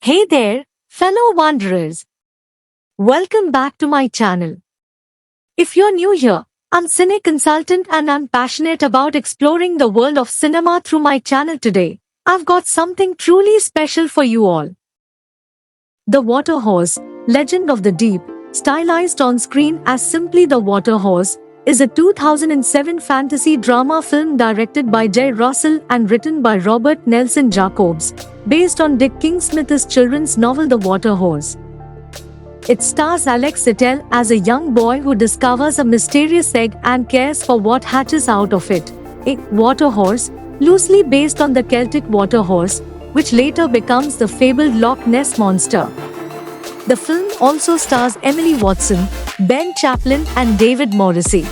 Hey there, fellow wanderers. Welcome back to my channel. If you're new here, I'm Cine Consultant and I'm passionate about exploring the world of cinema through my channel today. I've got something truly special for you all. The Water Horse, Legend of the Deep, stylized on screen as simply The Water Horse, is a 2007 fantasy drama film directed by Jay Russell and written by Robert Nelson Jacobs, based on Dick King Smith's children's novel The Water Horse. It stars Alex Attell as a young boy who discovers a mysterious egg and cares for what hatches out of it. A water horse, loosely based on the Celtic water horse, which later becomes the fabled Loch Ness monster. The film also stars Emily Watson, Ben Chaplin and David Morrissey.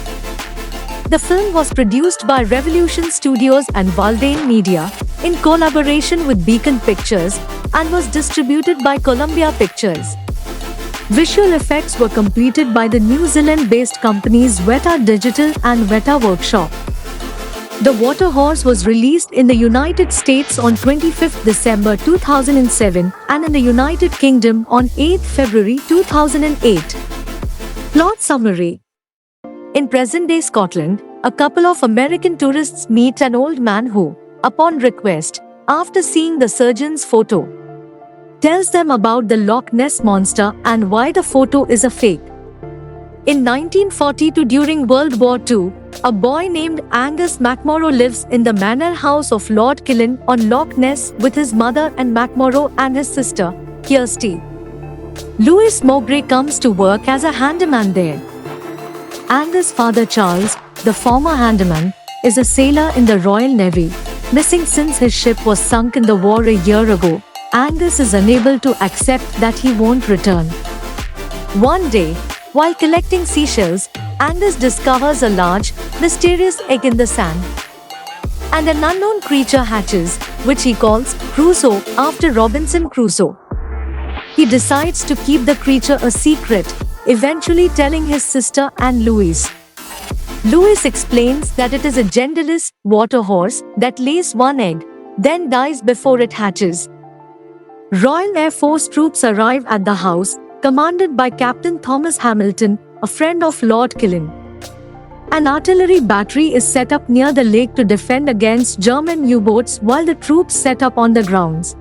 The film was produced by Revolution Studios and Valdane Media, in collaboration with Beacon Pictures, and was distributed by Columbia Pictures. Visual effects were completed by the New Zealand-based companies Weta Digital and Weta Workshop. The Water Horse was released in the United States on 25 December 2007 and in the United Kingdom on 8 February 2008. Plot summary. In present-day Scotland, a couple of American tourists meet an old man who, upon request, after seeing the surgeon's photo, tells them about the Loch Ness monster and why the photo is a fake. In 1942, during World War II, a boy named Angus McMorrow lives in the manor house of Lord Killen on Loch Ness with his mother and McMorrow and his sister, Kirsty. Louis Mowbray comes to work as a handyman there. Angus' father Charles, the former handyman, is a sailor in the Royal Navy, missing since his ship was sunk in the war a year ago. Angus is unable to accept that he won't return. One day, while collecting seashells, Angus discovers a large, mysterious egg in the sand. And an unknown creature hatches, which he calls Crusoe after Robinson Crusoe. He decides to keep the creature a secret, eventually telling his sister and Louis. Louis explains that it is a genderless water horse that lays one egg, then dies before it hatches. Royal Air Force troops arrive at the house, commanded by Captain Thomas Hamilton, a friend of Lord Killen. An artillery battery is set up near the lake to defend against German U-boats while the troops set up on the grounds.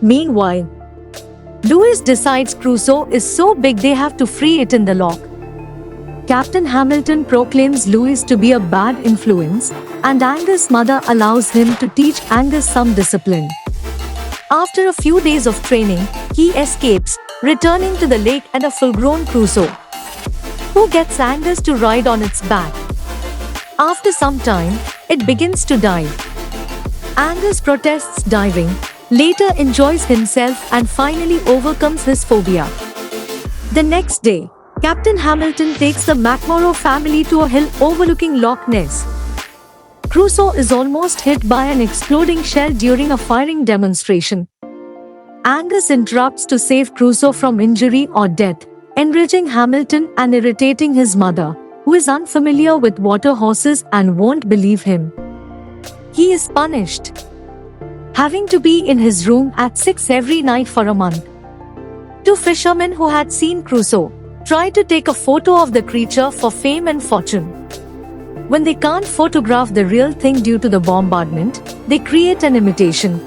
Meanwhile, Louis decides Crusoe is so big they have to free it in the loch. Captain Hamilton proclaims Louis to be a bad influence, and Angus' mother allows him to teach Angus some discipline. After a few days of training, he escapes, returning to the lake and a full-grown Crusoe, who gets Angus to ride on its back. After some time, it begins to dive. Angus protests diving, later enjoys himself and finally overcomes his phobia. The next day, Captain Hamilton takes the McMorrow family to a hill overlooking Loch Ness. Crusoe is almost hit by an exploding shell during a firing demonstration. Angus interrupts to save Crusoe from injury or death, enraging Hamilton and irritating his mother, who is unfamiliar with water horses and won't believe him. He is punished, having to be in his room at 6 every night for a month. Two fishermen who had seen Crusoe try to take a photo of the creature for fame and fortune. When they can't photograph the real thing due to the bombardment, they create an imitation.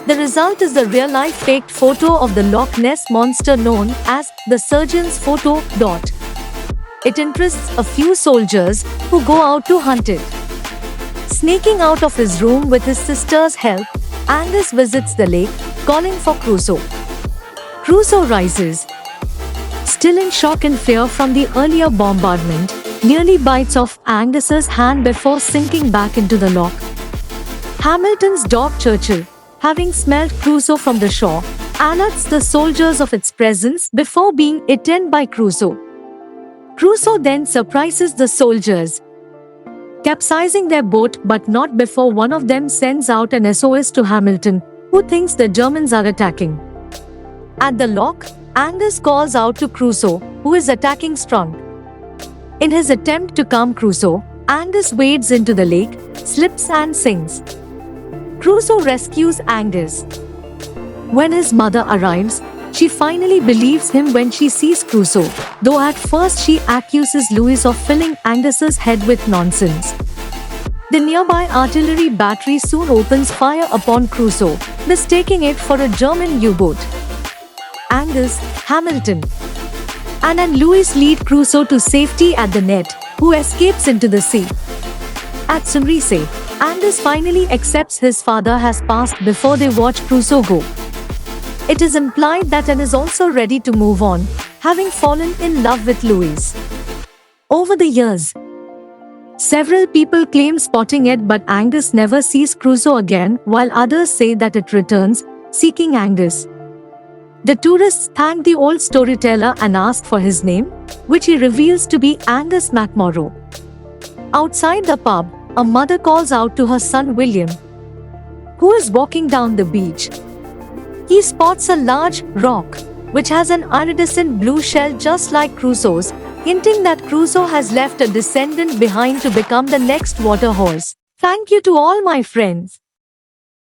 The result is the real-life faked photo of the Loch Ness monster known as the surgeon's photo. It interests a few soldiers who go out to hunt it. Sneaking out of his room with his sister's help, Angus visits the lake, calling for Crusoe. Crusoe rises. Still in shock and fear from the earlier bombardment, nearly bites off Angus's hand before sinking back into the loch. Hamilton's dog Churchill, having smelled Crusoe from the shore, alerts the soldiers of its presence before being eaten by Crusoe. Crusoe then surprises the soldiers, capsizing their boat, but not before one of them sends out an SOS to Hamilton, who thinks the Germans are attacking. At the loch, Angus calls out to Crusoe, who is attacking Strunk. In his attempt to calm Crusoe, Angus wades into the lake, slips and sinks. Crusoe rescues Angus. When his mother arrives, she finally believes him when she sees Crusoe, though at first she accuses Louis of filling Angus's head with nonsense. The nearby artillery battery soon opens fire upon Crusoe, mistaking it for a German U-boat. Angus, Hamilton, and Louis lead Crusoe to safety at the net, who escapes into the sea. At Sumrese, Angus finally accepts his father has passed before they watch Crusoe go. It is implied that Anne is also ready to move on, having fallen in love with Louis. Over the years, several people claim spotting it, but Angus never sees Crusoe again, while others say that it returns, seeking Angus. The tourists thank the old storyteller and ask for his name, which he reveals to be Angus MacMorrough. Outside the pub, a mother calls out to her son William, who is walking down the beach. He spots a large rock, which has an iridescent blue shell just like Crusoe's, hinting that Crusoe has left a descendant behind to become the next water horse. Thank you to all my friends.